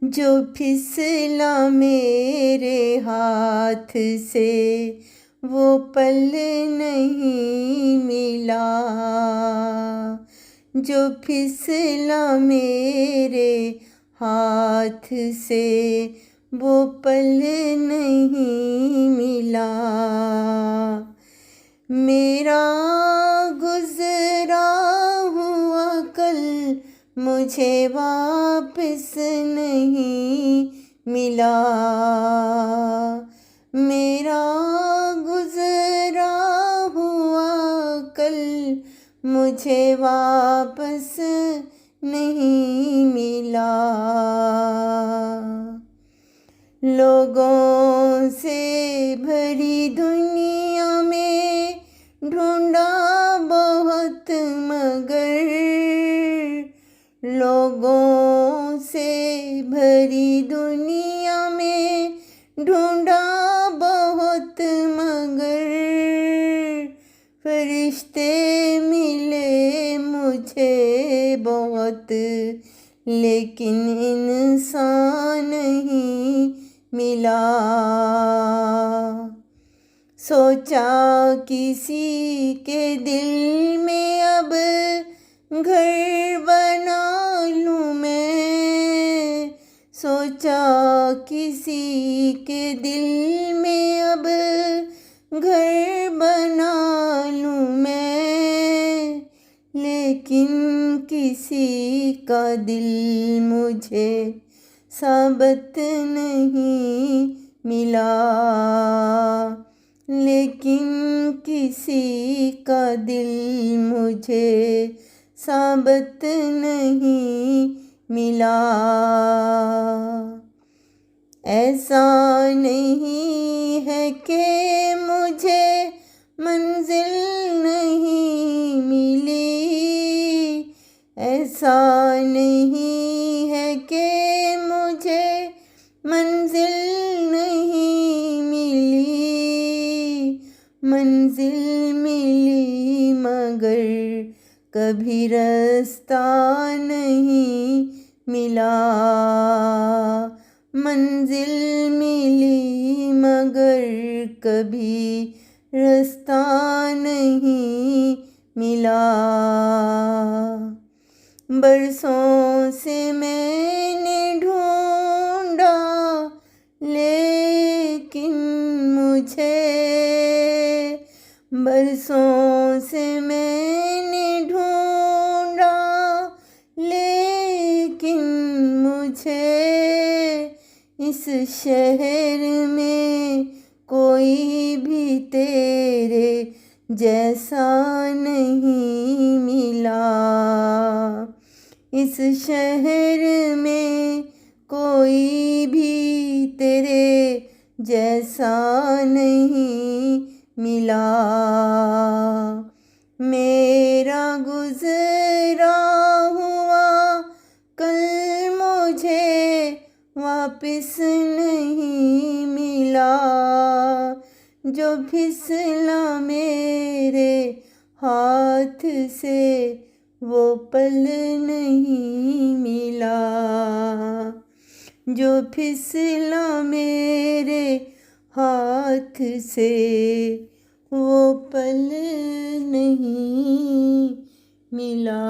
जो फिसला मेरे हाथ से वो पल नहीं मिला। जो फिसला मेरे हाथ से वो पल नहीं मिला। मेरा गुज़रा हुआ कल मुझे वापस नहीं मिला। मेरा गुज़रा हुआ कल मुझे वापस नहीं मिला। लोगों से भरी दुनिया में ढूंढा बहुत मगर, लोगों से भरी दुनिया में ढूंढा बहुत मगर, फरिश्ते मिले मुझे बहुत लेकिन इंसान नहीं मिला। सोचा किसी के दिल में अब घर बना लूँ मैं। सोचा किसी के दिल में अब घर बना लूँ मैं, लेकिन किसी का दिल मुझे साबत नहीं मिला। लेकिन किसी का दिल मुझे साबत नहीं मिला। ऐसा नहीं है कि मुझे मंजिल नहीं मिली। ऐसा नहीं है कि मुझे मंजिल नहीं मिली। मंजिल मिली मगर कभी रास्ता नहीं मिला। मंजिल मिली मगर कभी रास्ता नहीं मिला। बरसों से मैंने ढूंढा लेकिन मुझे, बरसों से मैंने ढूंढा लेकिन मुझे इस शहर में कोई भी तेरे जैसा नहीं मिला। इस शहर में कोई भी तेरे जैसा नहीं मिला। मेरा गुज़रा हुआ कल मुझे वापस नहीं मिला। जो फिसला मेरे हाथ से वो पल नहीं मिला। जो फिसला मेरे हाथ से वो पल नहीं मिला।